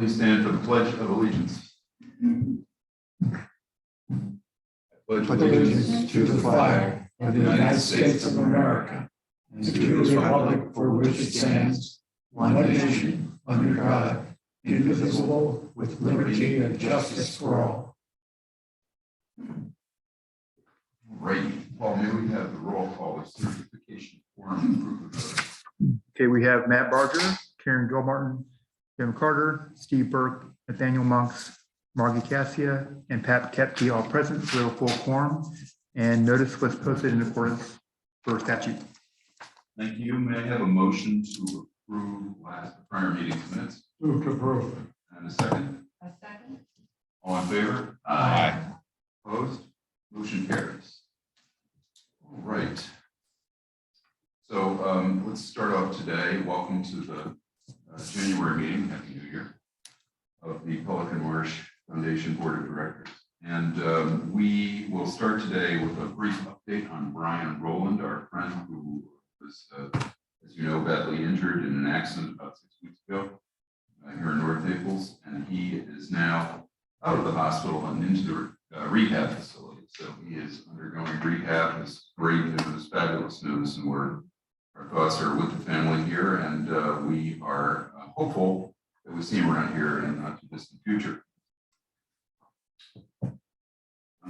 Please stand for the Pledge of Allegiance. I pledge allegiance to the flag of the United States of America and to the republic for which it stands, one nation, under God, indivisible, with liberty and justice for all. Great. Paul, may we have the roll call of certification form and proof of vote? Okay, we have Matt Barger, Karen Gilmartin, Jim Carter, Steve Burke, Nathaniel Monks, Margie Cassia, and Pat Kepke all present for a full quorum, and notice was posted in accordance for statute. Thank you. May I have a motion to approve prior meeting's minutes? Move to approve. And a second? A second. All in favor? Aye. Opposed? Motion carries. All right. So let's start off today. Welcome to the January meeting, Happy New Year, of the Pelican Marsh Foundation Board of Directors. And we will start today with a brief update on Brian Rowland, our friend who was, as you know, badly injured in an accident about 6 weeks ago here in North Naples. And he is now out of the hospital and into the rehab facility. So he is undergoing rehab. It's great news, fabulous news, and our thoughts are with the family here, and we are hopeful that we see him around here in the not too distant future. On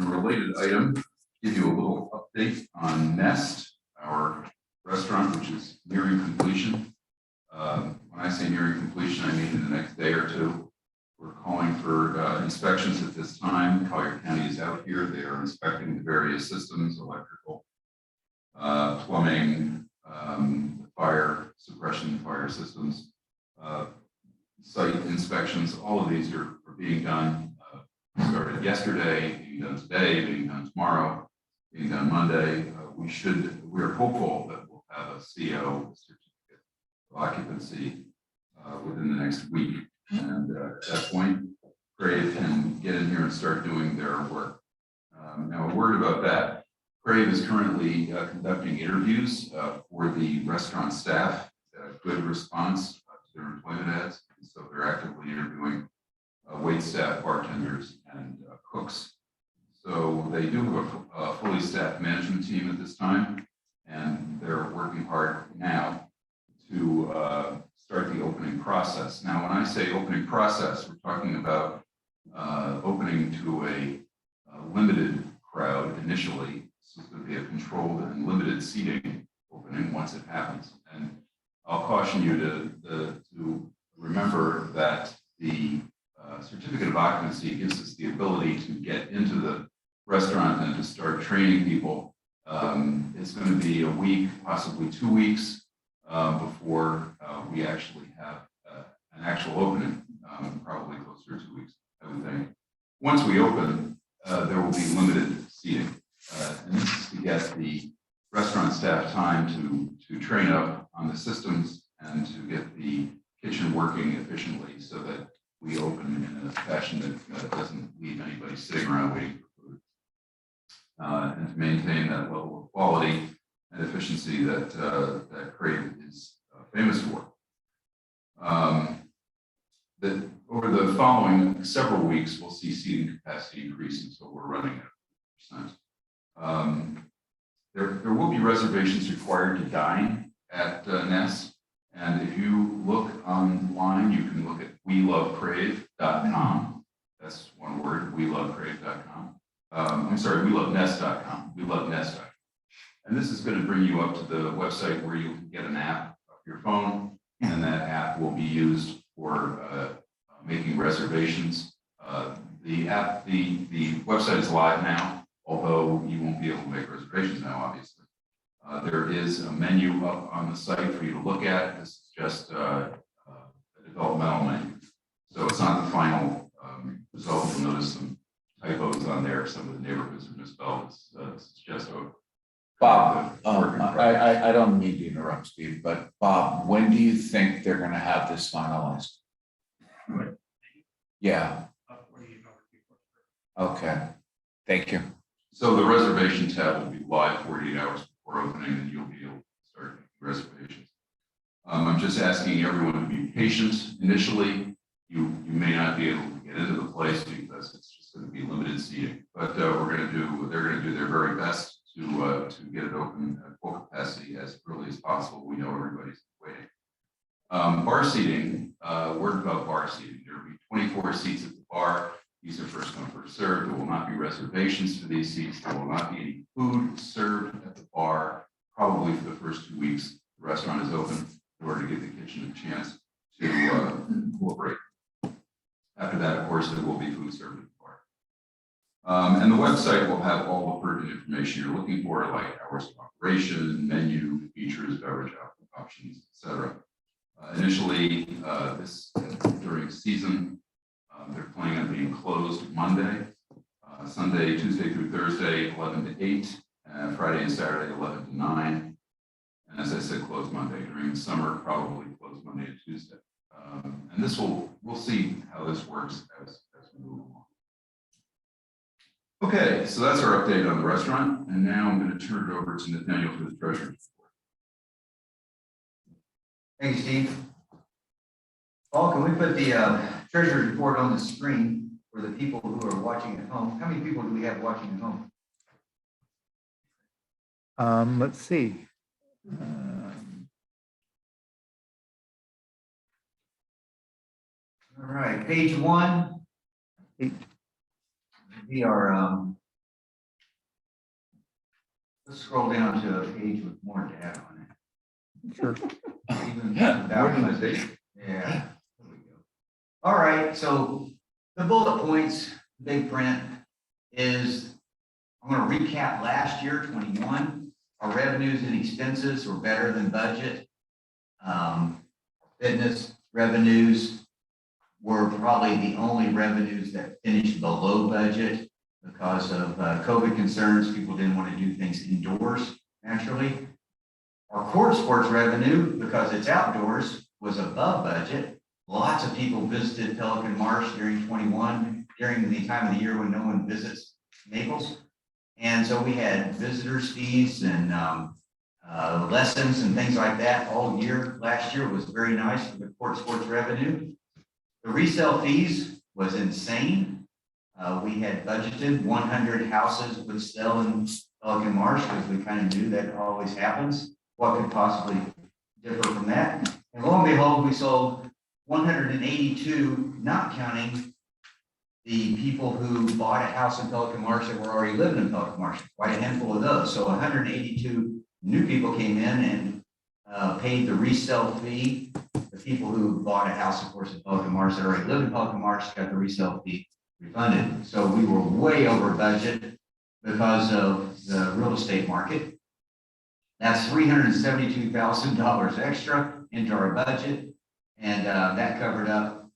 a related item, give you a little update on Nest, our restaurant, which is nearing completion. When I say nearing completion, I mean in the next day or two. We're calling for inspections at this time. Collier County is out here. They are inspecting the various systems, electrical, plumbing, fire suppression, fire systems, site inspections. All of these are being done. Started yesterday, being done today, being done tomorrow, being done Monday. We're hopeful that we'll have a CO, certificate of occupancy, within the next week. And at that point, Crave can get in here and start doing their work. Now, a word about that. Crave is currently conducting interviews for the restaurant staff. Good response to their employment ads. So they're actively interviewing wait staff, bartenders, and cooks. So they do have a fully staffed management team at this time, and they're working hard now to start the opening process. Now, when I say opening process, we're talking about opening to a limited crowd initially. This is going to be a controlled and limited seating opening once it happens. And I'll caution you to remember that the certificate of occupancy gives us the ability to get into the restaurant and to start training people. It's going to be a week, possibly 2 weeks before we actually have an actual opening, probably closer to 2 weeks, I would think. Once we open, there will be limited seating. And this is to get the restaurant staff time to train up on the systems and to get the kitchen working efficiently so that we open in a fashion that doesn't leave anybody sitting around waiting for food. And to maintain that level of quality and efficiency that Crave is famous for. That over the following several weeks, we'll see seating capacity increase until we're running at 100%. There will be reservations required to dine at Nest. And if you look online, you can look at welovecrave.com. That's one word, welovecrave.com. I'm sorry, welovenest.com. welovenest.com. And this is going to bring you up to the website where you can get an app of your phone, and that app will be used for making reservations. The website is live now, although you won't be able to make reservations now, obviously. There is a menu up on the site for you to look at. This is just a developmental menu. So it's not the final result. You'll notice some typos on there. Some of the neighborhoods are misspelled. It's just a Bob, I don't mean to interrupt, Steve, but Bob, when do you think they're going to have this finalized? Yeah. Okay. Thank you. So the reservation tab will be live 48 hours before opening, and you'll be able to start making reservations. I'm just asking everyone to be patient initially. you may not be able to get into the place because it's just going to be limited seating. But they're going to do their very best to get it open at full capacity as early as possible. We know everybody's waiting. Bar seating, word about bar seating. There will be 24 seats at the bar. These are first come, first served. There will not be reservations for these seats. There will not be any food served at the bar, probably for the first 2 weeks the restaurant is open, in order to give the kitchen a chance to cooperate. After that, of course, there will be food served at the bar. And the website will have all the pertinent information you're looking for, like hours of operation, menu, features, beverage options, etc. Initially, during the season, they're planning on being closed Monday, Sunday, Tuesday through Thursday, 11 to 8, Friday and Saturday, 11 to 9. And as I said, closed Monday. During the summer, probably closed Monday and Tuesday. And we'll see how this works as we move along. Okay, so that's our update on the restaurant. And now I'm going to turn it over to Nathaniel for the treasury report. Thank you, Steve. Paul, can we put the treasury report on the screen for the people who are watching at home? How many people do we have watching at home? Let's see. All right, page 1. 8. We are, let's scroll down to a page with more data on it. Sure. Even without organization. Yeah, there we go. All right, so the bullet points, big print, is I'm going to recap last year, 21. Our revenues and expenses were better than budget. Fitness revenues were probably the only revenues that finished below budget because of COVID concerns. People didn't want to do things indoors, naturally. Our court sports revenue, because it's outdoors, was above budget. Lots of people visited Pelican Marsh during 21, during the time of the year when no one visits Naples. And so we had visitors fees and lessons and things like that all year. Last year was very nice for the court sports revenue. The resale fees was insane. We had budgeted 100 houses would sell in Pelican Marsh because we kind of knew that always happens. What could possibly differ from that? And lo and behold, we sold 182, not counting the people who bought a house in Pelican Marsh that were already living in Pelican Marsh, quite a handful of those. So 182 new people came in and paid the resale fee. The people who bought a house, of course, in Pelican Marsh that already lived in Pelican Marsh got the resale fee refunded. So we were way over budget because of the real estate market. That's $372,000 extra into our budget. And that covered up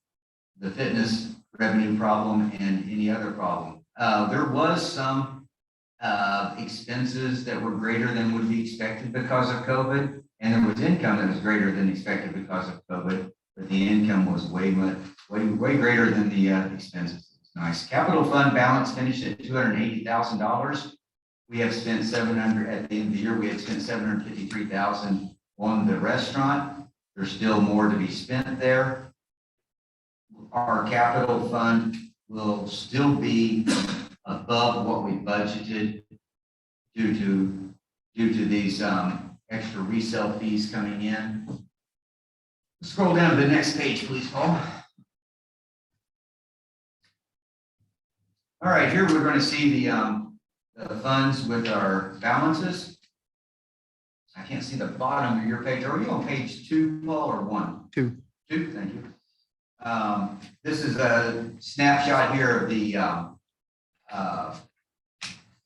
the fitness revenue problem and any other problem. There was some expenses that were greater than would be expected because of COVID. And there was income that was greater than expected because of COVID. But the income was way greater than the expenses. It's nice. Capital fund balance finished at $280,000. We have spent $700 at the end of the year. We had spent $753,000 on the restaurant. There's still more to be spent there. Our capital fund will still be above what we budgeted due to these extra resale fees coming in. Scroll down to the next page, please, Paul. All right, here we're going to see the funds with our balances. I can't see the bottom of your page. Are you on page 2, Paul, or 1? 2. 2, thank you. This is a snapshot here of the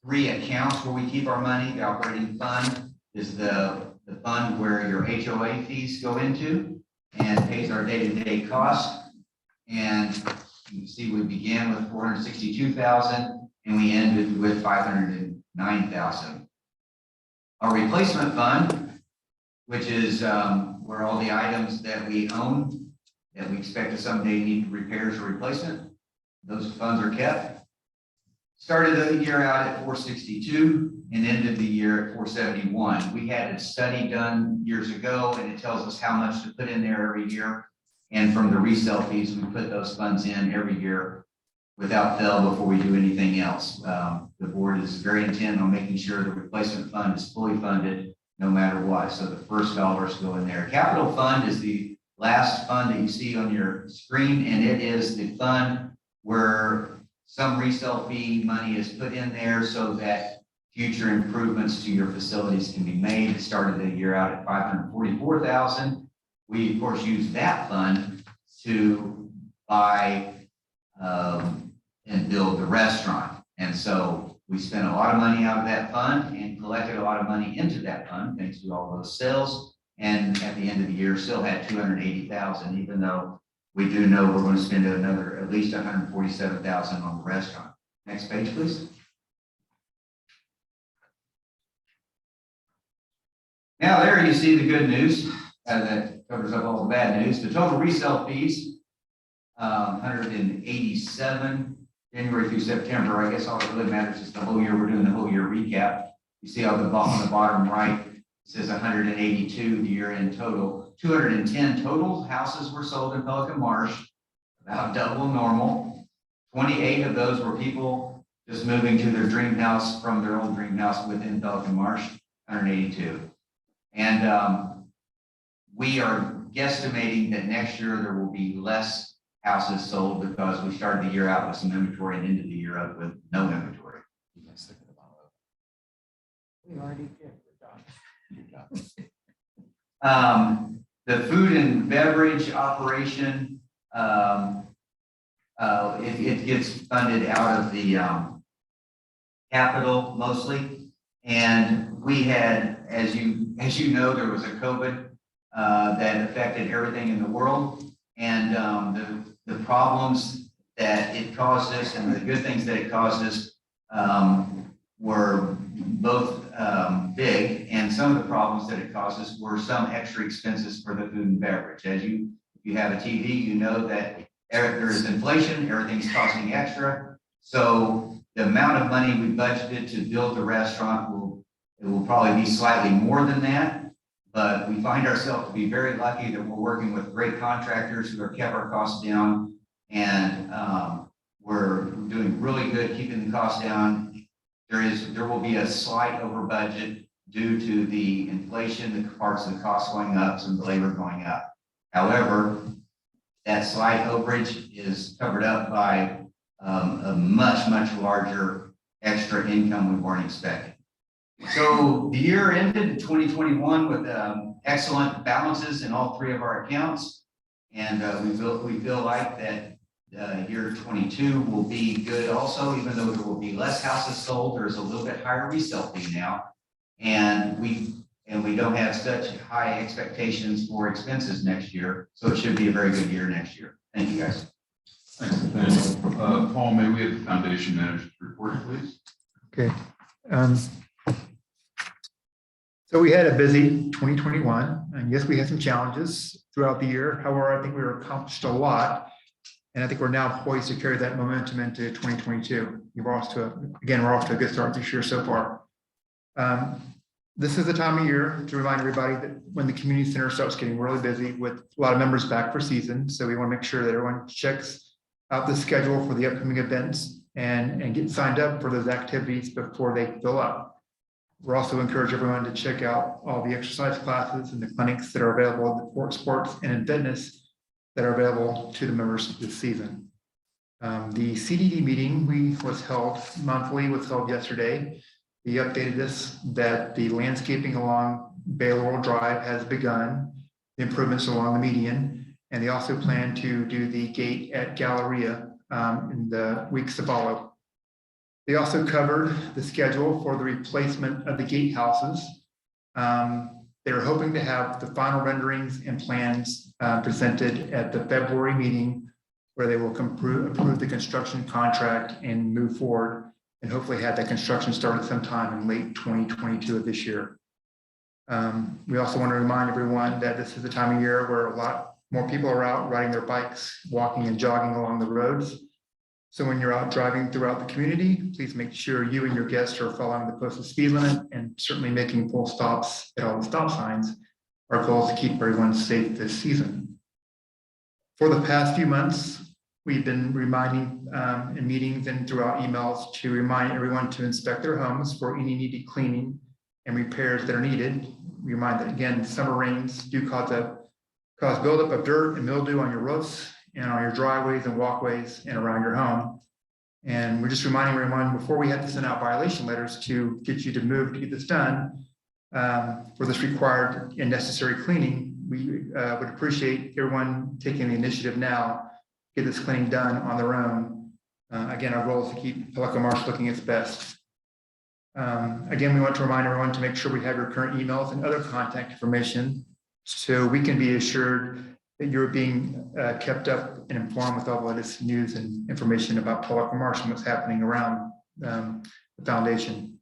3 accounts where we keep our money. The operating fund is the fund where your HOA fees go into and pays our day-to-day costs. And you can see we began with $462,000 and we ended with $509,000. Our replacement fund, which is where all the items that we own that we expect to someday need repairs or replacement, those funds are kept. Started the year out at 462 and ended the year at 471. We had a study done years ago and it tells us how much to put in there every year. And from the resale fees, we put those funds in every year without fail before we do anything else. The board is very intent on making sure the replacement fund is fully funded no matter what. So the first dollars go in there. Capital fund is the last fund that you see on your screen, and it is the fund where some resale fee money is put in there so that future improvements to your facilities can be made. It started the year out at $544,000. We of course use that fund to buy and build the restaurant. And so we spent a lot of money out of that fund and collected a lot of money into that fund, thanks to all those sales. And at the end of the year, still had 280,000, even though we do know we're going to spend another at least 147,000 on the restaurant. Next page, please. Now there you see the good news that covers up all the bad news. The total resale fees, 187, January through September. I guess all that really matters is the whole year. We're doing the whole year recap. You see on the bottom right, it says 182 the year end total. 210 total houses were sold in Pelican Marsh, about double normal. 28 of those were people just moving to their dream house from their old dream house within Pelican Marsh, 182. And we are guesstimating that next year there will be less houses sold because we started the year out with some inventory and ended the year up with no inventory. You guys thinking about it? We already did. You're done. The food and beverage operation, it gets funded out of the capital mostly. And we had, as you know, there was a COVID that affected everything in the world. And the problems that it caused us and the good things that it caused us were both big, and some of the problems that it caused us were some extra expenses for the food and beverage. As if you have a TV, you know that there is inflation, everything's costing extra. So the amount of money we budgeted to build the restaurant will probably be slightly more than that. But we find ourselves to be very lucky that we're working with great contractors who have kept our costs down, and we're doing really good keeping the costs down. There will be a slight over budget due to the inflation, the parts of the cost going up, some of the labor going up. However, that slight overage is covered up by a much larger extra income we weren't expecting. So the year ended in 2021 with excellent balances in all three of our accounts. And we feel like that year 22 will be good also, even though there will be less houses sold. There's a little bit higher resale fee now. And we don't have such high expectations for expenses next year. So it should be a very good year next year. Thank you, guys. Thanks, Nathaniel. Paul, may we have the foundation manager's report, please? Okay. So we had a busy 2021, and yes, we had some challenges throughout the year. However, I think we accomplished a lot, and I think we're now poised to carry that momentum into 2022. We're off to a good start this year so far. This is the time of year to remind everybody that when the community center starts getting really busy with a lot of members back for season, so we want to make sure that everyone checks out the schedule for the upcoming events and get signed up for those activities before they fill up. We're also encourage everyone to check out all the exercise classes and the clinics that are available in sports and in fitness that are available to the members this season. The CDD meeting was held yesterday. He updated us that the landscaping along Bay Laurel Drive has begun, the improvements along the median, and they also plan to do the gate at Galleria in the weeks to follow. They also covered the schedule for the replacement of the gatehouses. They're hoping to have the final renderings and plans presented at the February meeting, where they will approve the construction contract and move forward, and hopefully have that construction started sometime in late 2022 of this year. We also want to remind everyone that this is the time of year where a lot more people are out riding their bikes, walking and jogging along the roads. So when you're out driving throughout the community, please make sure you and your guests are following the posted speed limit and certainly making full stops at all the stop signs. Our goal is to keep everyone safe this season. For the past few months, we've been reminding in meetings and throughout emails to remind everyone to inspect their homes for any needed cleaning and repairs that are needed. We remind that again, summer rains do cause buildup of dirt and mildew on your roofs and on your driveways and walkways and around your home. And we're just reminding everyone before we have to send out violation letters to get you to move to get this done for this required and necessary cleaning. We would appreciate everyone taking the initiative now, get this cleaning done on their own. Again, our goal is to keep Pelican Marsh looking its best. Again, we want to remind everyone to make sure we have your current emails and other contact information so we can be assured that you're being kept up and informed with all the latest news and information about Pelican Marsh and what's happening around the foundation.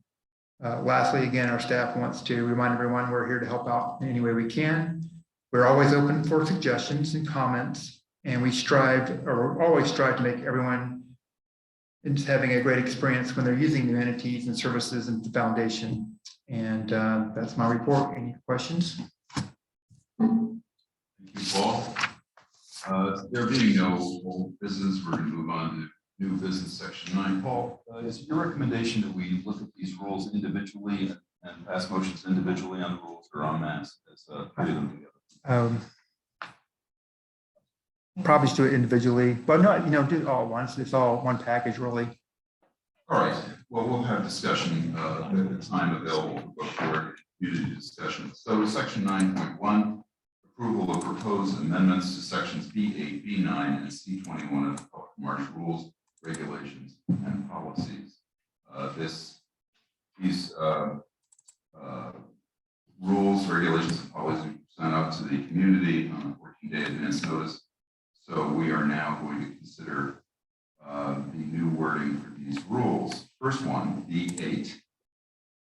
Lastly, again, our staff wants to remind everyone we're here to help out in any way we can. We're always open for suggestions and comments, and we always strive to make everyone is having a great experience when they're using the amenities and services in the foundation. And that's my report. Any questions? Thank you, Paul. There being no old business, we're going to move on to new business section 9. Paul, is it your recommendation that we look at these rules individually and pass motions individually on the rules or en masse as three of them together? Probably just do it individually, but not, do it all at once. It's all one package, really. All right. Well, we'll have discussion at the time available for community discussion. So section 9.1, approval of proposed amendments to sections B8, B9, and C21 of the Pelican Marsh rules, regulations, and policies. These rules, regulations, and policies were sent out to the community on a 14-day advance notice. So we are now going to consider the new wording for these rules. First one, B8.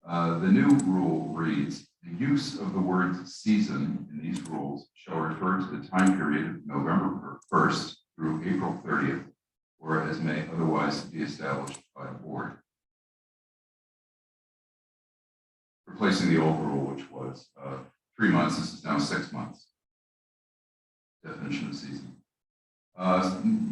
The new rule reads, the use of the word season in these rules shall refer to the time period of November 1st through April 30th, or as may otherwise be established by the board. Replacing the old rule, which was 3 months, this is now 6 months. Definition of season.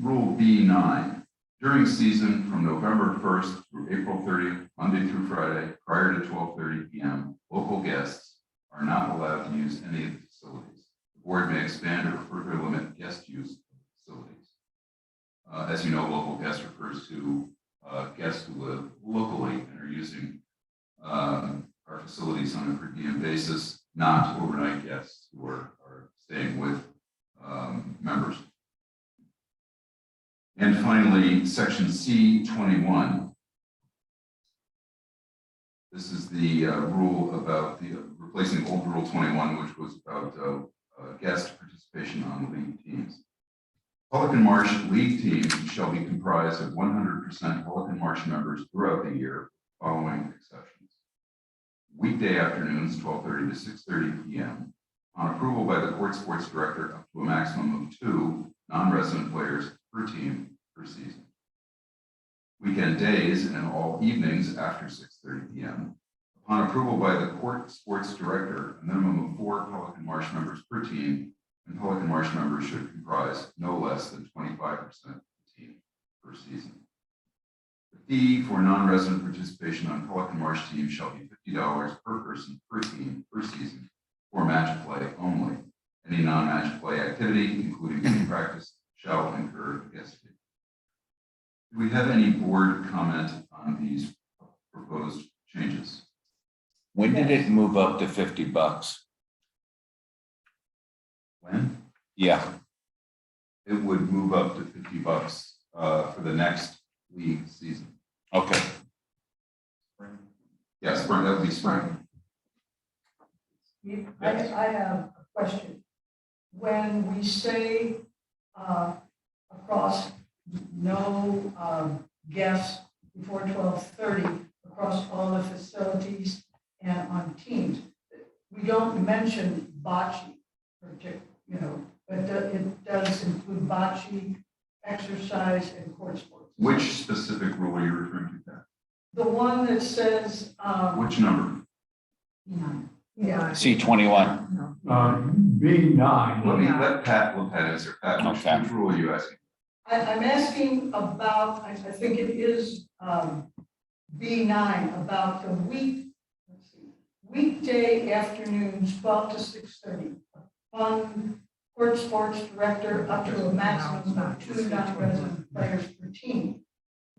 Rule B9, during season from November 1st through April 30th, Monday through Friday, prior to 12:30 p.m., local guests are not allowed to use any of the facilities. The board may expand or further limit guest use of the facilities. As you know, local guest refers to guests who live locally and are using our facilities on a per diem basis, not overnight guests who are staying with members. And finally, section C21. This is the rule about replacing old rule 21, which was about guest participation on league teams. Pelican Marsh league teams shall be comprised of 100% Pelican Marsh members throughout the year, following exceptions. Weekday afternoons, 12:30 to 6:30 p.m. On approval by the court sports director, up to a maximum of 2 non-resident players per team per season. Weekend days and all evenings after 6:30 p.m. Upon approval by the court sports director, a minimum of 4 Pelican Marsh members per team, and Pelican Marsh members should comprise no less than 25% of the team per season. The fee for non-resident participation on Pelican Marsh teams shall be $50 per person per team per season for match play only. Any non-match play activity, including team practice, shall incur a guest fee. Do we have any board comment on these proposed changes? When did it move up to $50? When? Yeah, It would move up to $50 for the next league season. okay. Yes, spring, that would be spring. I have a question. When we say across no guests before 12:30 across all the facilities and on teams, we don't mention bocce, but it does include bocce, exercise, and court sports. Which specific rule are you referring to, Pat? The one that says Which number? Yeah. C21. B9. Let Pat answer. Pat, Okay. which rule are you asking? I'm asking about, I think it is B9, about the weekday afternoons, 12 to 6:30. Fund court sports director up to a maximum of 2 non-resident players per team.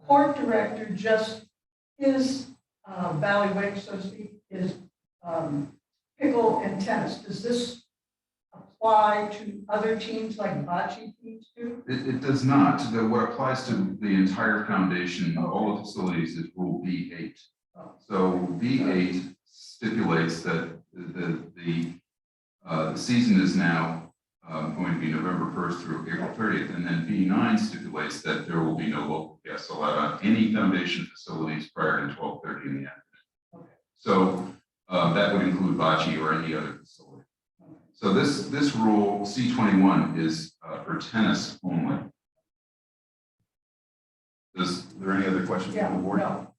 Court director, just his bailiwick, so to speak, is pickle and tennis. Does this apply to other teams like bocce teams too? It does not. What applies to the entire foundation, all the facilities is rule B8. So B8 stipulates that the season is now going to be November 1st through April 30th. And then B9 stipulates that there will be no local guests allowed on any foundation facilities prior to 12:30 in the afternoon. So that would include bocce or any other facility. So this rule C21 is for tennis only. Is there any other questions from the board? No.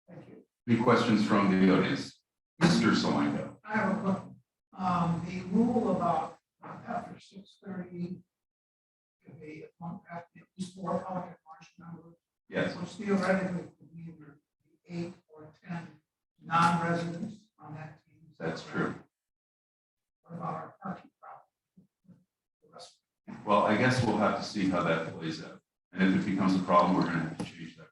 Thank you. Any questions from the audience? Mr. Solango. I have a question. The rule about after 6:30 could be at least 4 public at March members. Yes. Which theoretically could be either 8 or 10 non-residents on that team. That's true. What about our parking problem? The rest Well, I guess we'll have to see how that plays out. And if it becomes a problem, we're going to have to change that.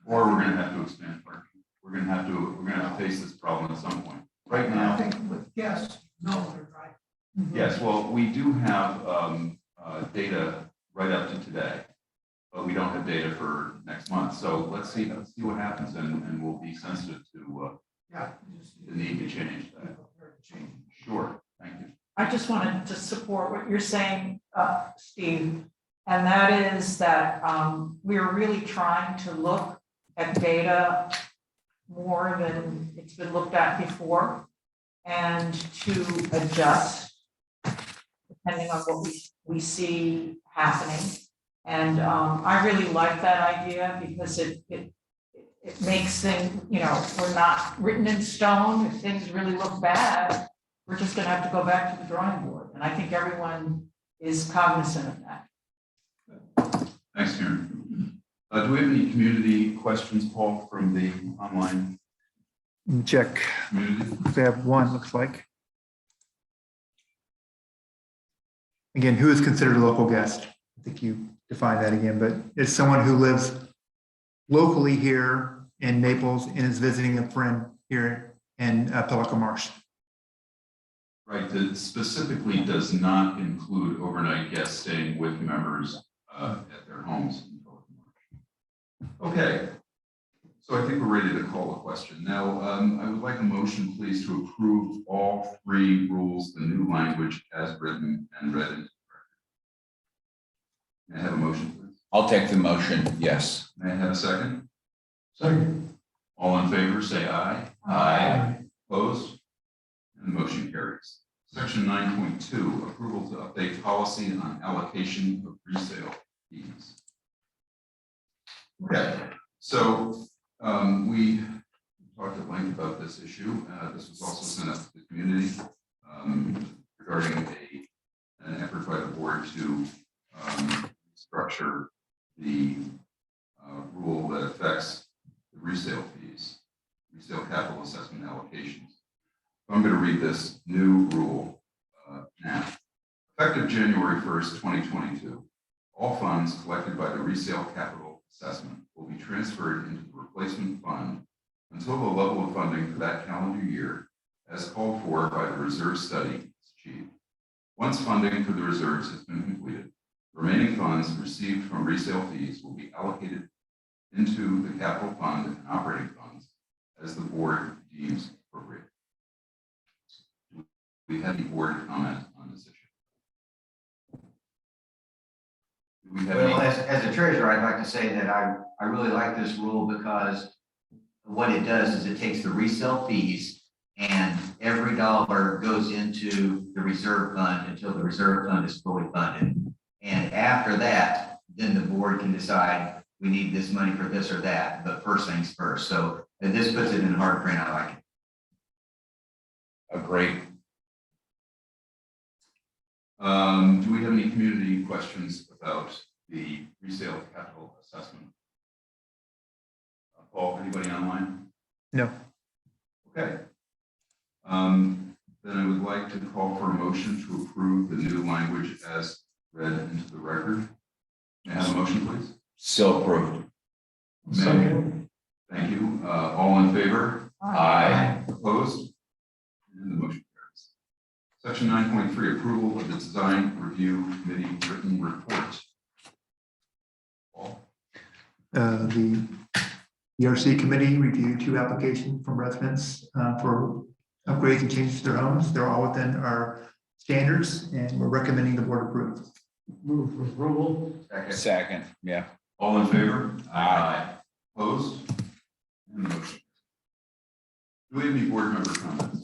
Or we're going to have to expand parking. We're going to have to face this problem at some point. Right I now, think with guests, no, they're driving. yes, well, we do have data right up to today, but we don't have data for next month. So let's see what happens, and we'll be sensitive to Yeah. the need to change that. Sure, thank you. I just wanted to support what you're saying, Steve, and that is that we're really trying to look at data more than it's been looked at before, and to adjust depending on what we see happening. And I really like that idea because it makes things, we're not written in stone. If things really look bad, we're just gonna have to go back to the drawing board. And I think everyone is cognizant of that. Thanks, Karen. Do we have any community questions, Paul, from the online Check. community? We have one, looks like. Again, who is considered a local guest? I think you defined that again, but it's someone who lives locally here in Naples and is visiting a friend here in Pelican Marsh. Right, that specifically does not include overnight guests staying with members at their homes. Okay, so I think we're ready to call the question. Now, I would like a motion, please, to approve all 3 rules, the new language as written and read into the record. May I have a motion, please? I'll take the motion, yes. May I have a second? Second. All in favor, say aye. Aye. Opposed? And the motion carries. Section 9.2, approval to update policy on allocation of resale fees. Okay, so we talked at length about this issue. This was also sent out to the community regarding an effort by the board to structure the rule that affects the resale fees, resale capital assessment allocations. I'm going to read this new rule now. Effective January 1st, 2022, all funds collected by the resale capital assessment will be transferred into the replacement fund until the level of funding for that calendar year, as called for by the reserve study, is achieved. Once funding for the reserves has been completed, remaining funds received from resale fees will be allocated into the capital fund and operating funds as the board deems appropriate. Do we have any board comment on this issue? Do we have Well, any? as a treasurer, I'd like to say that I really like this rule because what it does is it takes the resale fees and every dollar goes into the reserve fund until the reserve fund is fully funded. And after that, then the board can decide we need this money for this or that, but first things first. So this puts it in hard print. I like it. Agree. Do we have any community questions about the resale capital assessment? Paul, anybody online? No. Okay. Then I would like to call for a motion to approve the new language as read into the record. May I have a motion, please? Still approved. Second. Thank you. All in favor? Aye. Opposed? And the motion carries. Section 9.3, approval of the design review committee written report. Paul? The ERC committee reviewed 2 applications from residents for upgrades and changes to their homes. They're all within our standards, and we're recommending the board approve. Move for approval. Second, yeah. All in favor? Aye. Opposed? And the motion. Do we have any board member comments?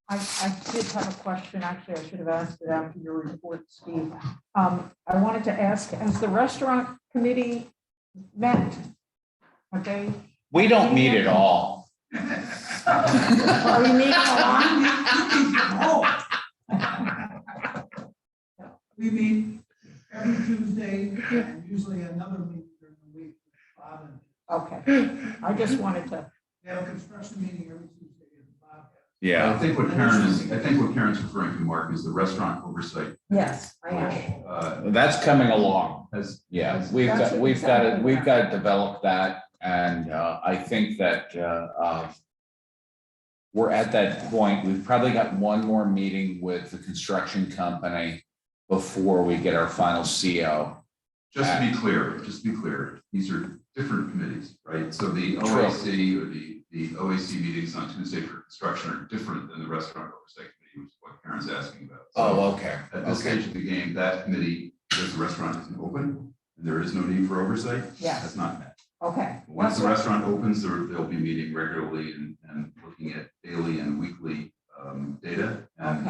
I did have a question. Actually, I should have asked it after your report, Steve. I wanted to ask, has the restaurant committee met? Okay, We don't meet at all. are we meeting a lot? We meet every Tuesday, and usually another meeting during the week. Bob and Okay, I just wanted to, they have a construction meeting every Tuesday in Bob. Yeah. I think what Karen's referring to, Mark, is the restaurant oversight. yes, I am. That's coming along. Has. Yeah, we've got to develop that, and I think that we're at that point. We've probably got one more meeting with the construction company before we get our final CO. Just to be clear, these are different committees, right? So the True. OAC or the OAC meetings on Tuesday for construction are different than the restaurant oversight committee, which is what Karen's asking about. So Oh, okay. at this stage of the game, that committee, because the restaurant isn't open and there is no need for oversight, Yes. has not met. Okay. Once the restaurant opens, they'll be meeting regularly and looking at daily and weekly data, and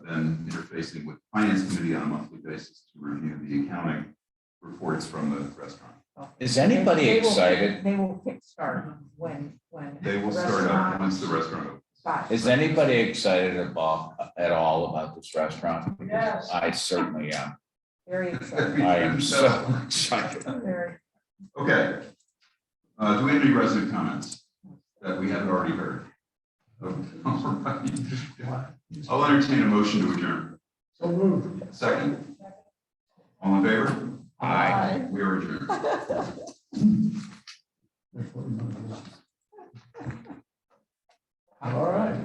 then interfacing with finance committee on a monthly basis to review the accounting reports from the restaurant. Is anybody They will- excited? They will kickstart when. They will the start up restaurant- once the restaurant opens. Got it. Is anybody excited at all about this restaurant? Yes. I certainly am. Very excited. I am so excited. Very. Okay. Do we have any resident comments that we haven't already heard? I'll entertain a motion to adjourn. So moved. Second? All in favor? Aye. We are adjourned. All right.